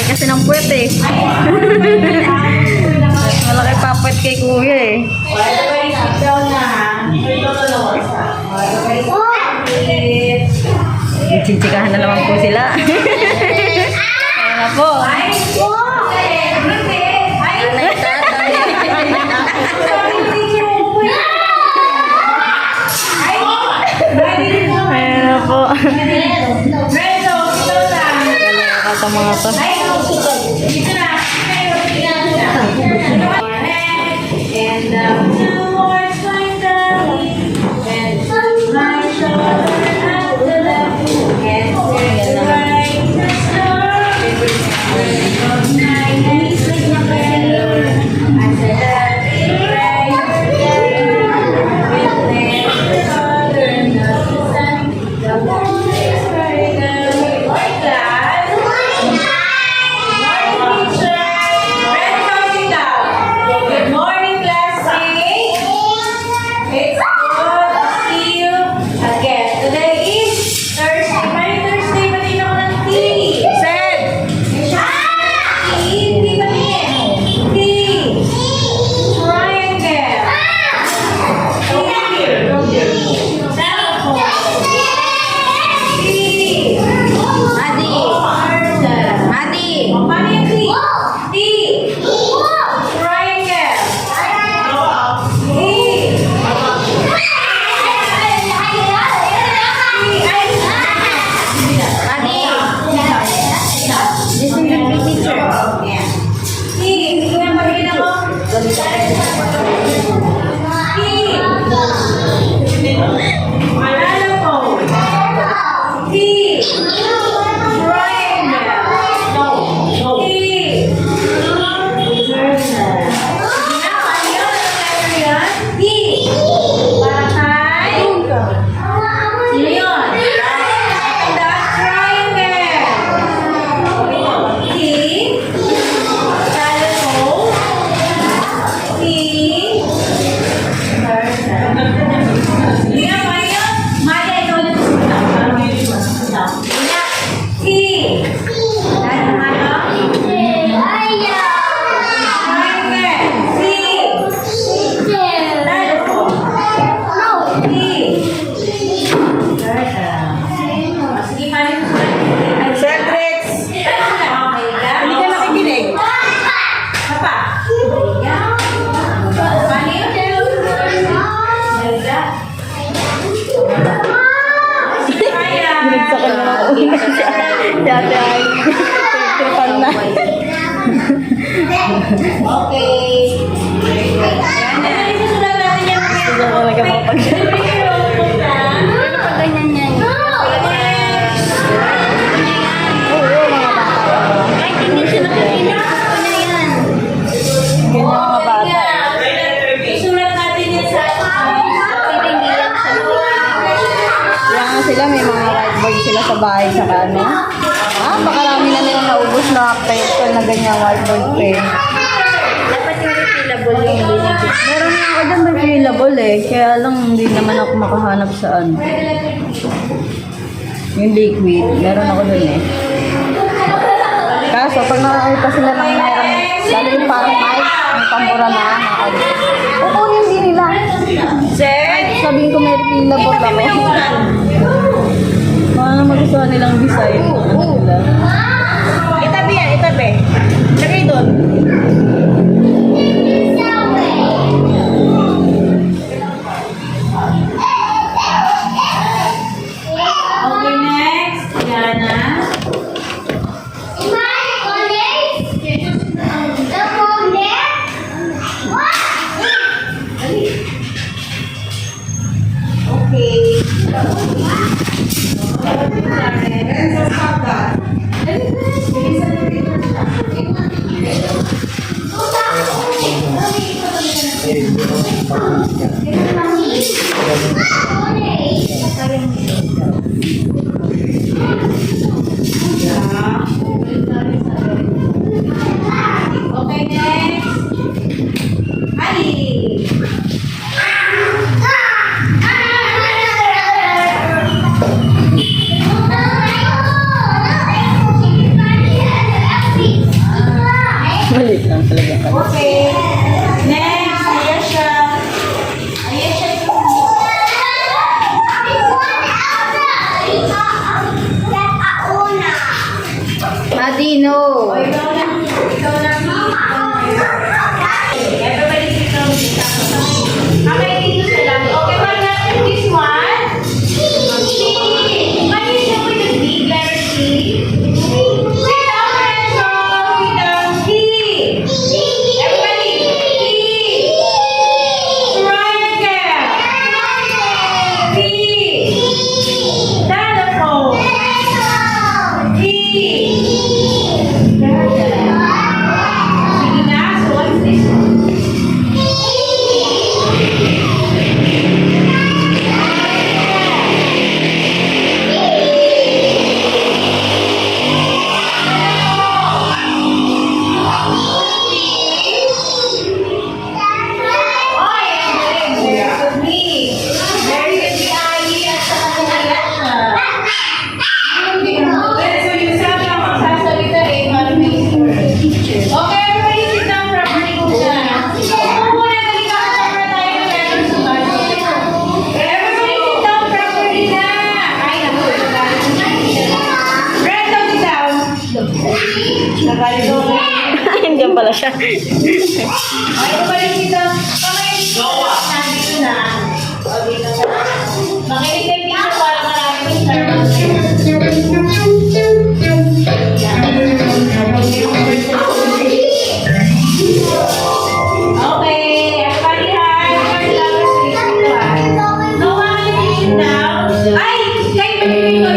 kasi ng puwet eh. Malaki pa puwet kay kuya eh. Chichikahan na naman po sila. Ayan na po. Ayan na po. Kata mga to. Dati ay tripan na. Okay. Yan. Susunod natin yan. Gusto ko talaga mapag-ganyan yan. Oo, mga bata. Kahit hindi siya nakikinig, gusto niya yan. Ganyan mga bata. Susunod natin yan sa hindi lang siya. Kaya nga sila, may mga whiteboard sila sa bahay sa ano. Pakarami na nilang naubos na pencil na ganyan whiteboard pen. Dapat yung refillable yung binigay. Meron nga ako dyan refillable eh. Kaya lang hindi naman ako makahanap sa ano. Yung liquid, meron ako dun eh. Kaso pag nakakita sila ng meron, lalo yung parang mic, may pambura na, kukunin din nila. Sabihin ko may refillable ako. Baka na magustuhan nilang design. Ano nila? Itabi yan, itabi. Lagay doon. Okay, next. Yana. Okay, next. Ali. siya. Ay, balik dito. Pamakinig dito. Nandito na. O, dito na. Makinig kayo dito para marami yung okay, everybody hard. No one is down. Ay! Kayo ba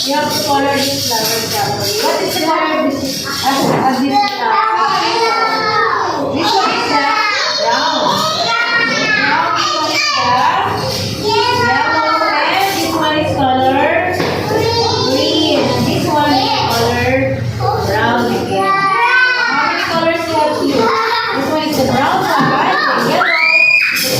You have to color this flower properly. What is the color of this flower? This one is the brown. Brown, this one is the yellow, and this one is color green. And this one is color brown again. How many colors do you have here? This one is the brown one, right? The yellow, the green.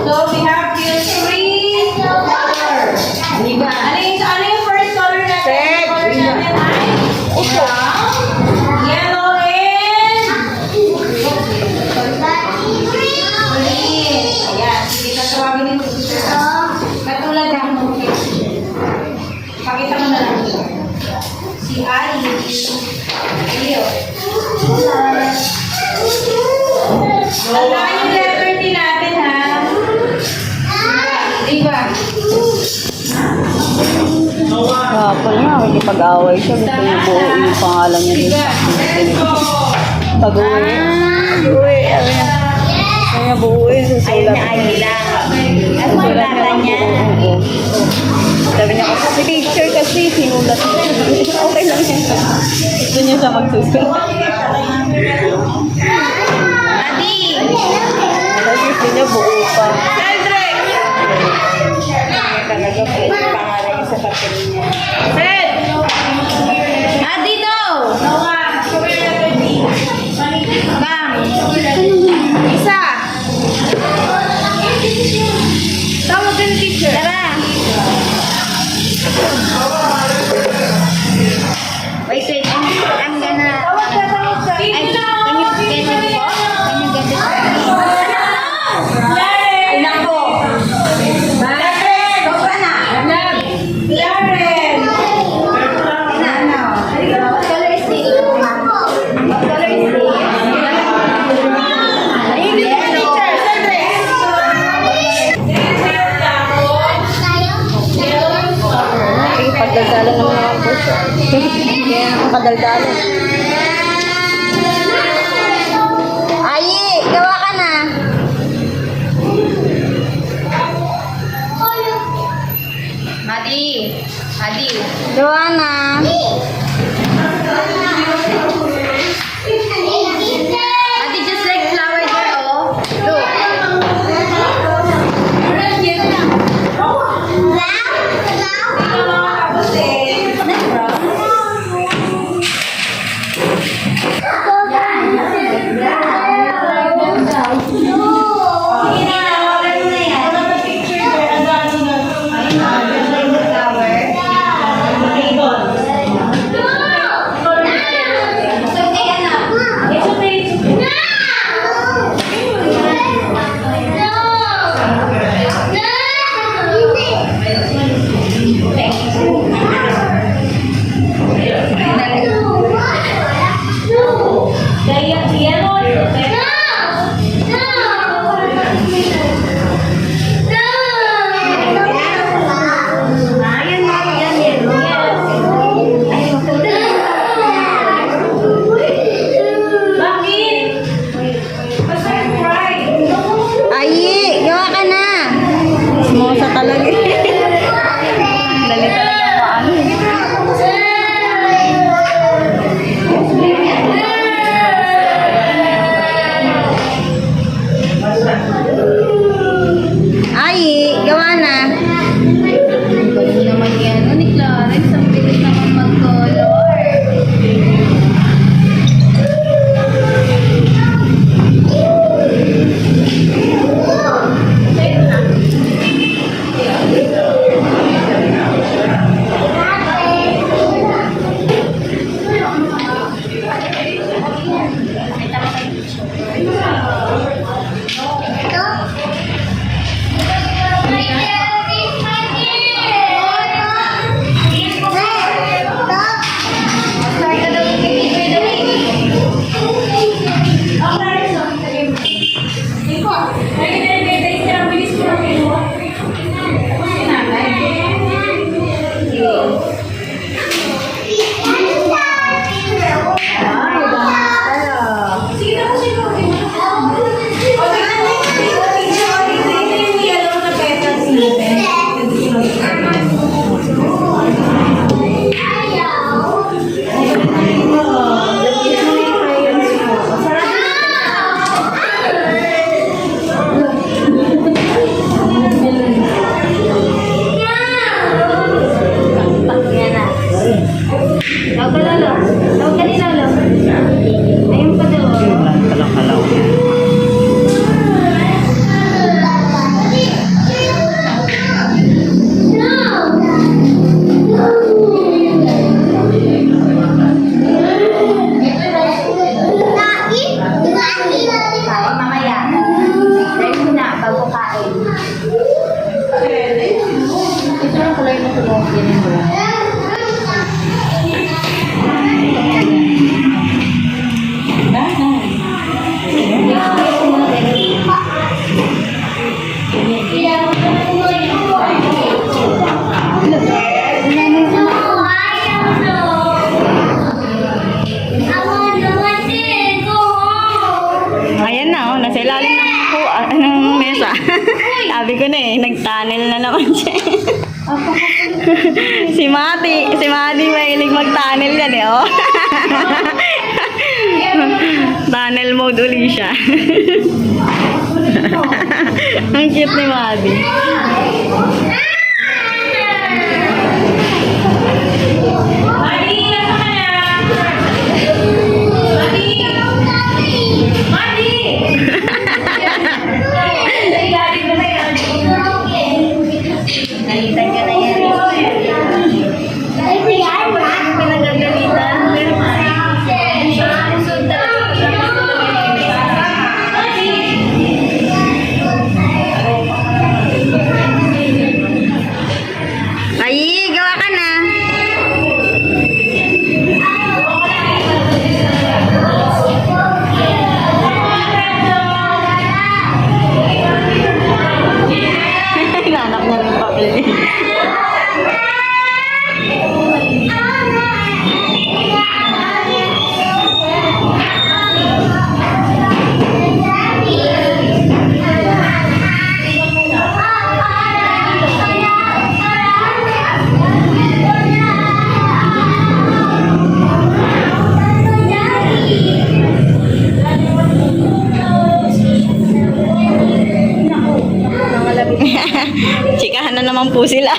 So we have here three colors. Ano yung first color natin? Red. Color natin ay brown, yellow, and green. Ayan, sige, tatawagin yung teacher. Katulad ng pakita mo na lang. Si Ali. Leo. Tandaan yung letter T natin, ha? Diba? Kapal nga, pag-away siya. Gusto niya buo yung pangalan niya dito. Pag-uwi. Uwi. Kaya buuin. Susulat. Ay lang. Ang sulatan niya. Sabi niya kasi, si teacher kasi sinulat niya. Okay lang yan. Gusto niya siya magsusulat. Adi! Tapos gusto niya buo pa. Cedric! Talaga po yung pangalan niya sa papel niya. Fred! Ah, dito! Bang! Isa! Tawag ka ng teacher. Tara! Wait, I'm gonna... Can you get this? Ay, nako! Sobra na! Lauren! What color is this? What color is this? Pagdaldalan naman ako po siya. Kaya nakadaldalan. Ayi, gawa ka na. Madi! Madi! Gawa na. Madi, just like flower there, oh. Look. Ayi, gawa ka na. Smosa talaga. Dali talaga paano. Ayi, gawa na. Galing naman yan. Ano ni Clarence? Ang bilis naman mag-color. Sabi ko na eh, nag-tunnel na naman siya. si Mati mahilig mag-tunnel yan eh, oh. Tunnel mode uli siya. Ang cute ni Mati. Chikahan na naman po sila.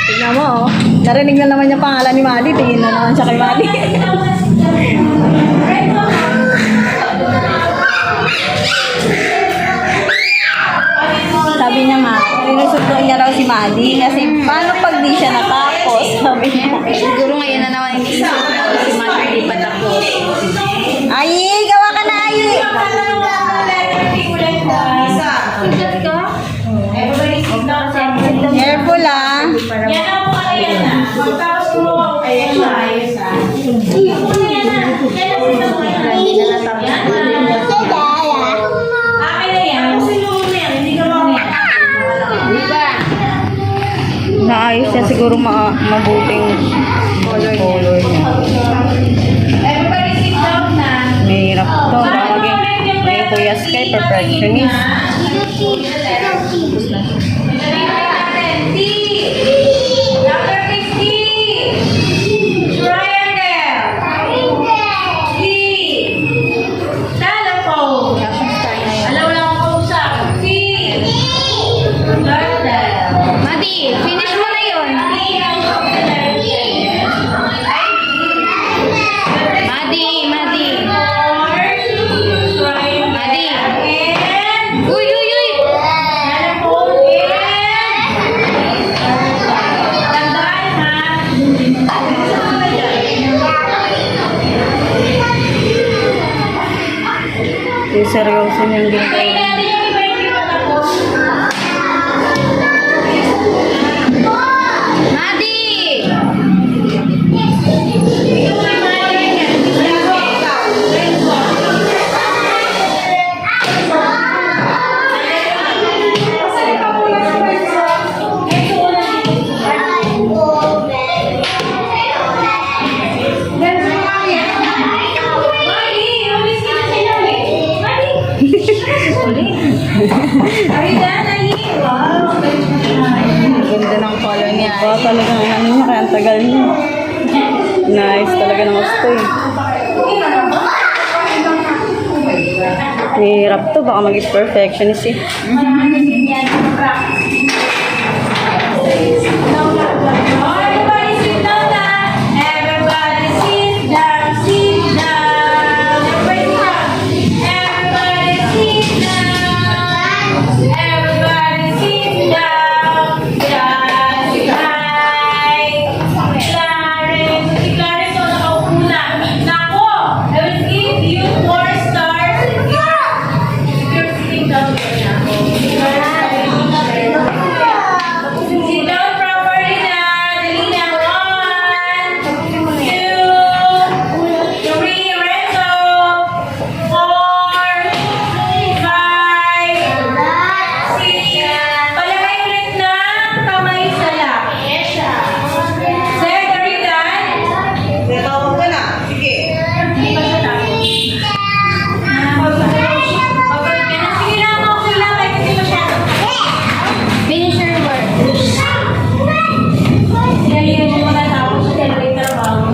Tignan mo, oh. Narinig na naman yung pangalan ni Madi. Tingin na naman siya kay Madi. Sabi niya nga, sinusunduin niya raw si Madi kasi paano pag di siya natapos? Sabi niya. Siguro ngayon na naman hindi si Mother di pa tapos. Ay, gawa ka na, Ay! Everybody sit down. Careful, ah. Yan ang mga yan na. Pagkatapos kumuha ko kayo siya, ayos ah. Akin na yan. Kasi noon na yan, hindi ka Naayos niya siguro mabuting color niya. Everybody sit down na. Mahirap to. Maging Kuya Sky, perfectionist. Madi, finish mo na yun. Madi, Madi. Madi. Uy, uy, uy. Seryoso niyang ginagawa. Madi. Ganda ng color niya. Talaga ang ano niya, kaya ang tagal niya. Nice talaga ng gusto eh. Hirap to, baka maging perfectionist eh. Everybody sit down na. Everybody sit down, sit down. Everybody sit down. Everybody sit down. Yan, si Kai. Clarence. Si Clarence, so nakaupo na. Nako, I will give you 4 stars if you're sitting down there na. Sit down properly na. Dali na. 1, 2, 3, Renzo. 4, 5, 6. Palagay ulit ng kamay sa lap. Sir, are you done? Tawag ka na. Sige. Hindi pa siya tapos. Pag-work ka na. Sige lang, okay lang. Kahit hindi masyado. Finish your work. Sinalihan mo muna tapos sa may trabaho.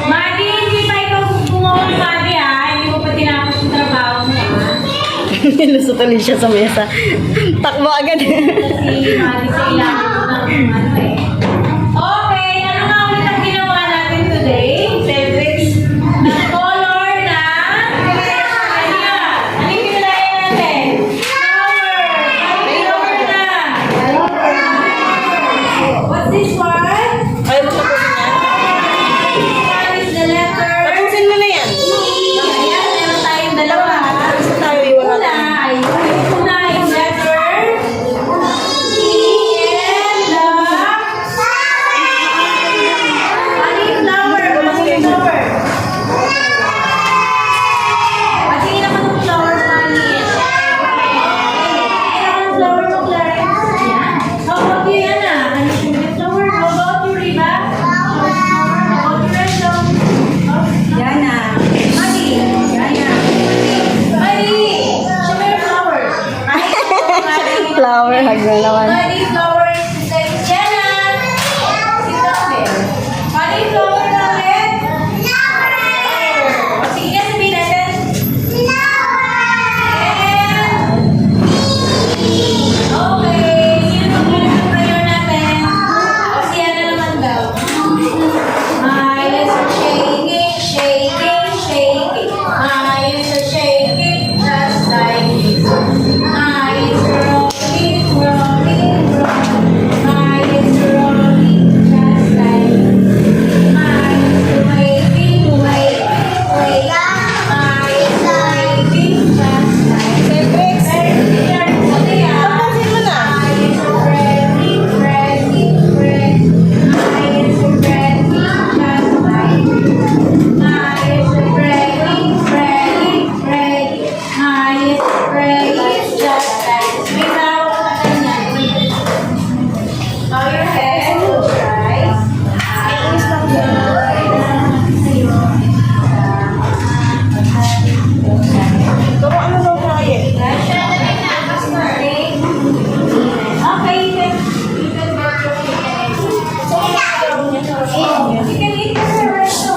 Madi, hindi pa ikaw gumawa ng Madi ha. Hindi mo pa tinapos yung trabaho mo ha. Nilusot ulit siya sa mesa. Takbo agad. Kasi Madi sa ilalim mo ng Madi. Okay, ano nga ulit ang ginawa natin today? Cedric, ng color na... Ano yung pinulayan natin? Flower! Flower na! What's this one? Ayaw mo tapusin yan? What is the letter? Tapusin mo na yan. Ayan, meron tayong dalawa. Gusto tayo iwan Una, natin. yung letter T and the Cauliflower, hag na naman. Cauliflower is like Jenna. Sit down there. Cauliflower na ulit. O, sige na sabihin natin. Okay, sino muna ang prayer natin? O siya na naman daw. My legs are shaking, shaking, shaking. My legs are shaking just like this. My legs are rolling, rolling, rolling. My legs are rolling just like this. My legs are waving, waving, waving. My legs are waving just like this. Tapusin mo na. Pero ano daw kaya? Okay, you can go to you can eat the rest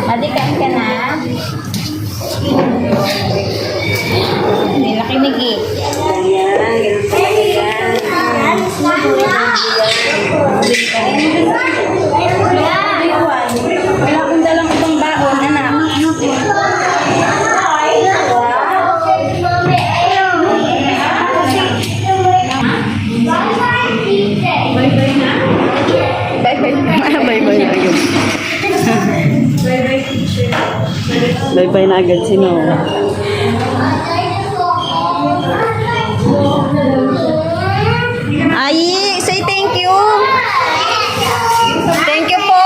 Adi, kain ka na? Hindi nakinig eh. Wala akong dalang ibang baon, anak. Bye-bye. Bye-bye na yun. Bye-bye na agad si Noah. Ayi, say thank you. Thank you po.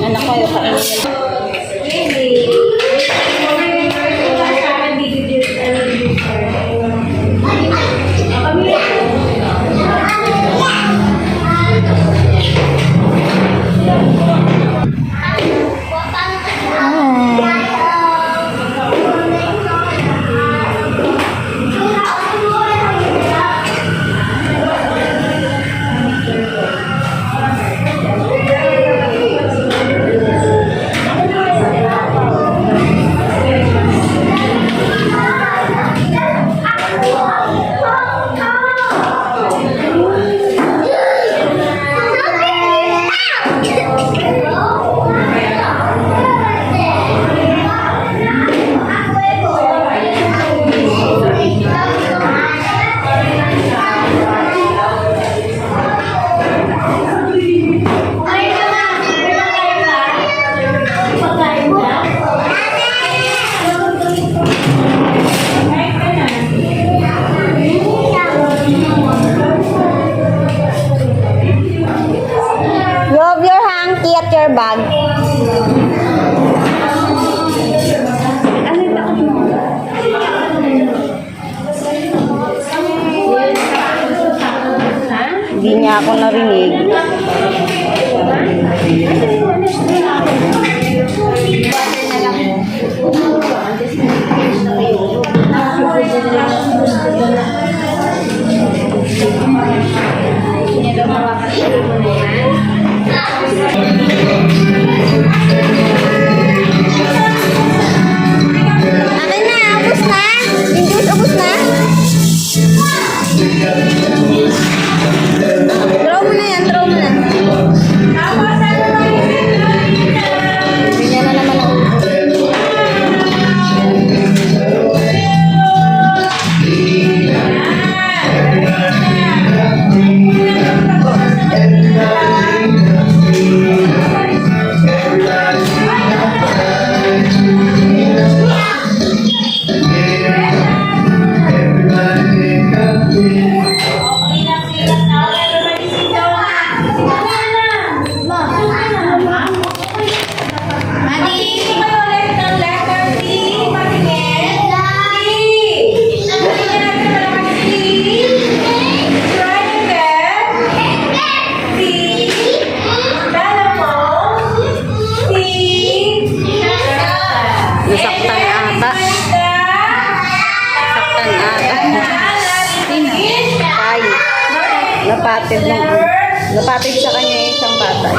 Anak ko, yung kain. Really? Hindi niya ako narinig. Akin na, ubos na. Yung juice, ubos na. Throw mo na yan, throw mo na. Hindi niya na naman ako. Nasaktan ata. Nasaktan ata. Tay. Napatid ng napatid sa kanya yung isang patay.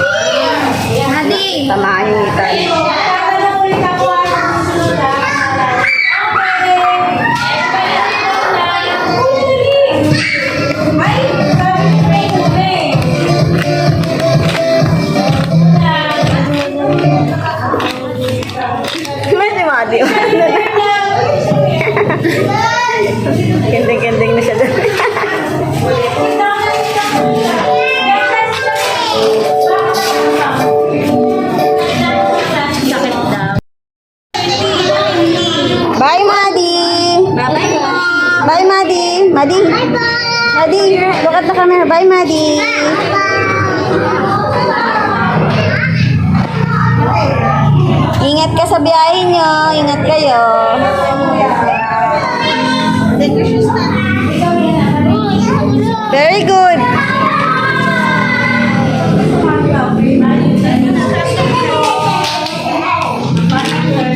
Hadi. Tamaan yung itay. May si Madi. Kending-kending na siya doon. Sakit daw. Bye, Madi. Bye-bye po. Bye, Madi. Madi. Madi, look at the camera. Bye, Madi. Ingat ka sa biyahe nyo. Ingat kayo. Very good.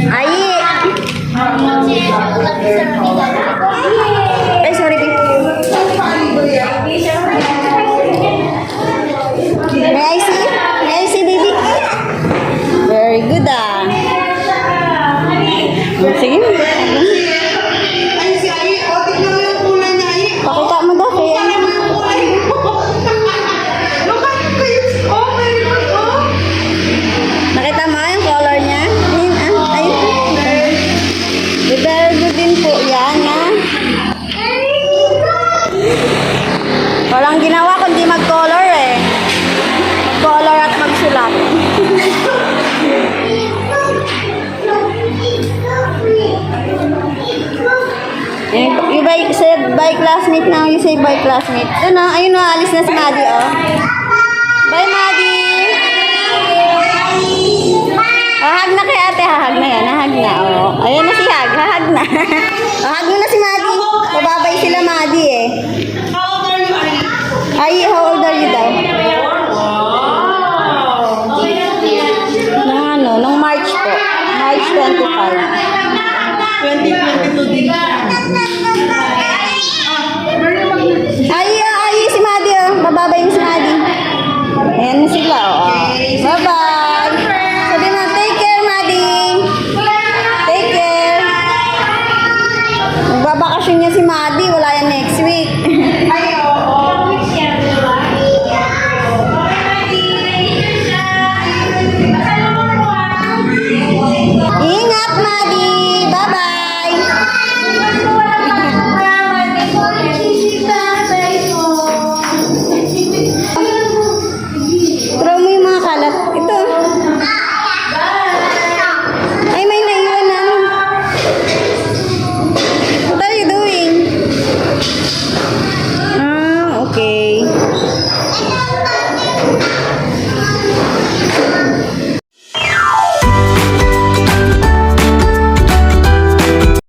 Ay. Ay, sorry, babe. May I see? May I see, baby? Very good, ah. Sige. Pakita mo daw, kaya. Nakita mo yung color niya? Ayun, ah. Ayun. Very good din po yan, ha? Walang ginawa kundi mag-color, eh. Mag-color at magsulat. Yung bike, say bye classmate na, you say bye classmate. Doon na, ayun na, alis na si Madi, oh. Bye, Madi! Oh, hag na kay ate, hahag na yan, hahag na, oh. Ayan na si Hag, hahag na. Oh, hag mo na si Madi. Bababay sila, Madi.